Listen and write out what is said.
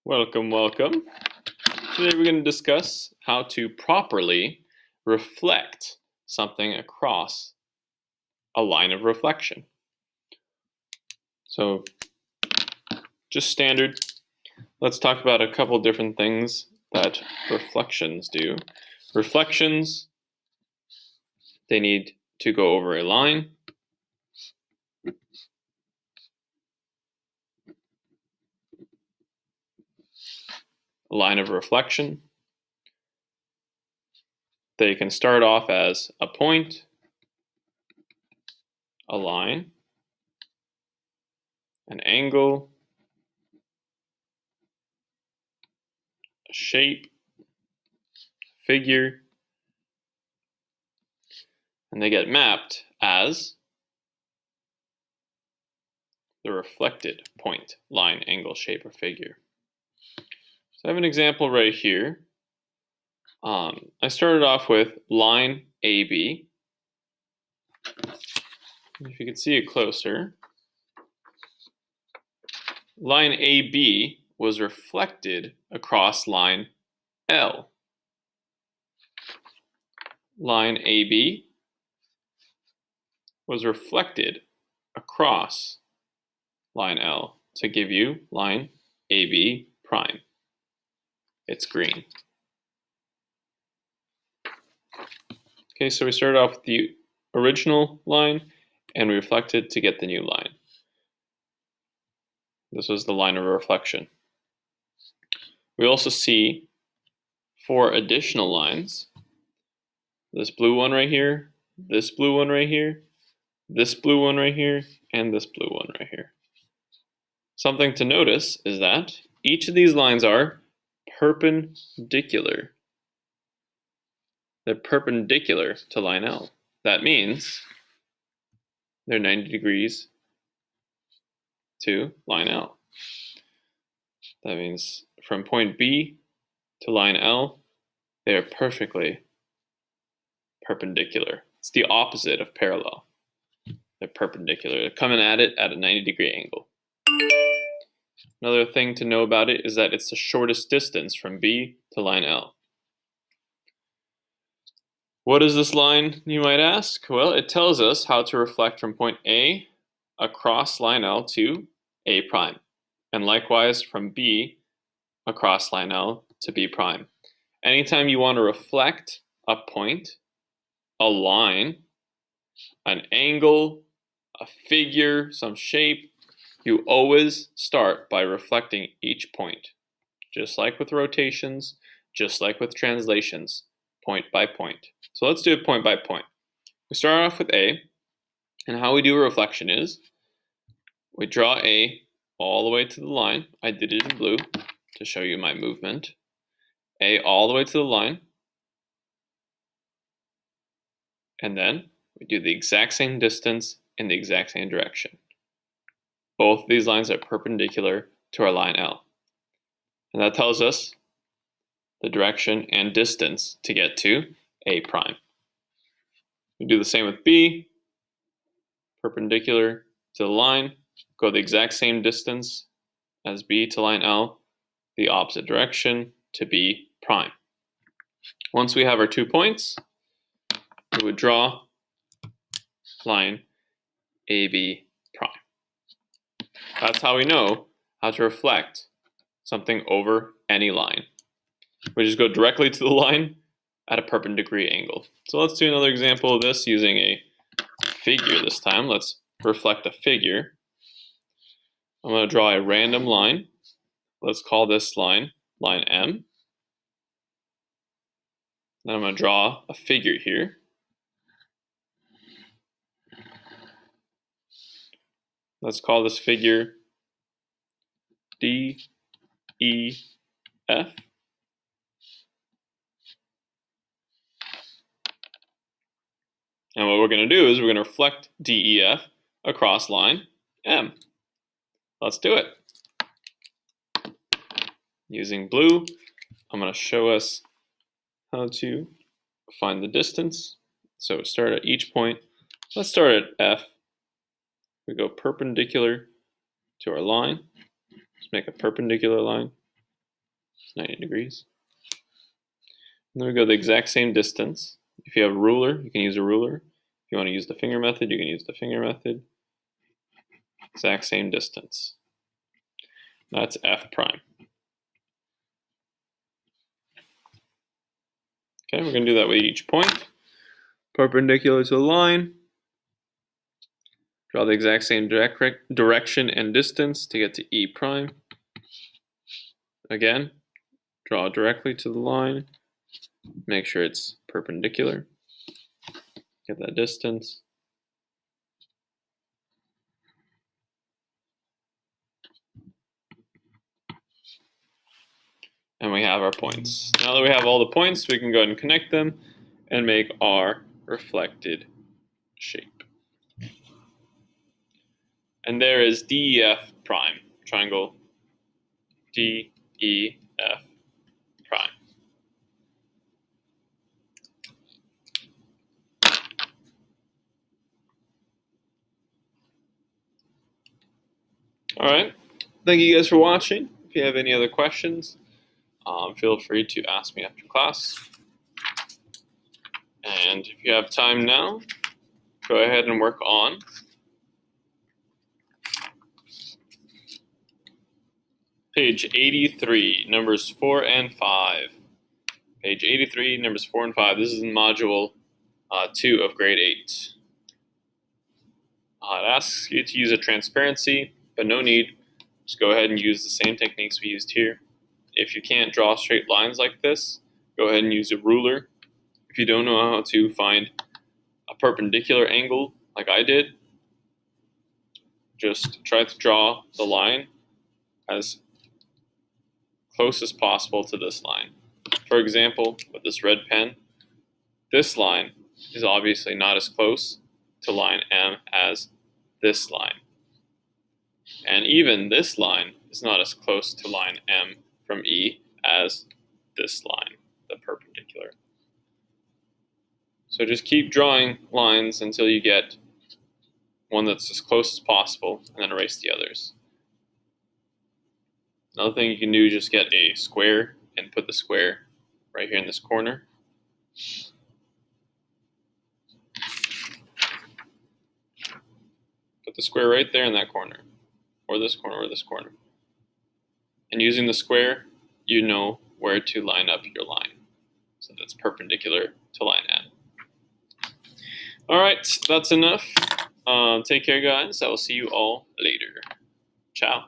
Welcome, welcome. Today we're going to discuss how to properly reflect something across a line of reflection. So, just standard. Let's talk about a couple different things that reflections do. Reflections, they need to go over a line. A line of reflection. They can start off as a point, a line, an angle, a shape, figure, and they get mapped as the reflected point, line, angle, shape, or figure. So I have an example right here. I started off with line AB. If you could see it closer, line AB was reflected across line L. Line AB was reflected across line L to give you line AB prime. It's green. Okay, so we started off with the original line and we reflected to get the new line. This was the line of reflection. We also see 4 additional lines. This blue one right here, this blue one right here, this blue one right here, and this blue one right here. Something to notice is that each of these lines are perpendicular. They're perpendicular to line L. That means they're 90 degrees to line L. That means from point B to line L, they are perfectly perpendicular. It's the opposite of parallel. They're perpendicular. They're coming at it at a 90-degree angle. Another thing to know about it is that it's the shortest distance from B to line L. What is this line, you might ask? Well, it tells us how to reflect from point A across line L to A prime, and likewise from B across line L to B prime. Anytime you want to reflect a point, a line, an angle, a figure, some shape, you always start by reflecting each point. Just like with rotations, just like with translations, point by point. So let's do it point by point. We start off with A, and how we do a reflection is we draw A all the way to the line. I did it in blue to show you my movement. A all the way to the line, and then we do the exact same distance in the exact same direction. Both of these lines are perpendicular to our line L. And that tells us the direction and distance to get to A prime. We do the same with B, perpendicular to the line, go the exact same distance as B to line L, the opposite direction to B prime. Once we have our 2 points, we would draw line AB prime. That's how we know how to reflect something over any line. We just go directly to the line at a perpendicular angle. So let's do another example of this using a figure this time. Let's reflect a figure. I'm going to draw a random line. Let's call this line line M. Then I'm going to draw a figure here. Let's call this figure D, E, F. And what we're going to do is we're going to reflect DEF across line M. Let's do it. Using blue, I'm going to show us how to find the distance. So start at each point. Let's start at F. We go perpendicular to our line. Just make a perpendicular line. 90 degrees. And then we go the exact same distance. If you have a ruler, you can use a ruler. If you want to use the finger method, you can use the finger method. Exact same distance. That's f prime. Okay, we're going to do that with each point. Perpendicular to the line. Draw the exact same direction and distance to get to E prime. Again, draw directly to the line. Make sure it's perpendicular. Get that distance. And we have our points. Now that we have all the points, we can go ahead and connect them and make our reflected shape. And there is DEF prime, triangle DEF prime. All right, thank you guys for watching. If you have any other questions, feel free to ask me after class. And if you have time now, go ahead and work on page 83, numbers 4 and 5. Page 83, numbers 4 and 5. This is in module 2 of grade 8. It asks you to use a transparency, but no need. Just go ahead and use the same techniques we used here. If you can't draw straight lines like this, go ahead and use a ruler. If you don't know how to find a perpendicular angle like I did, just try to draw the line as close as possible to this line. For example, with this red pen, this line is obviously not as close to line M as this line. And even this line is not as close to line M from E as this line, the perpendicular. So just keep drawing lines until you get one that's as close as possible, and then erase the others. Another thing you can do is just get a square and put the square right here in this corner. Put the square right there in that corner, or this corner, or this corner. And using the square, you know where to line up your line, so that's perpendicular to line N. All right, that's enough. Take care, guys. I will see you all later. Ciao.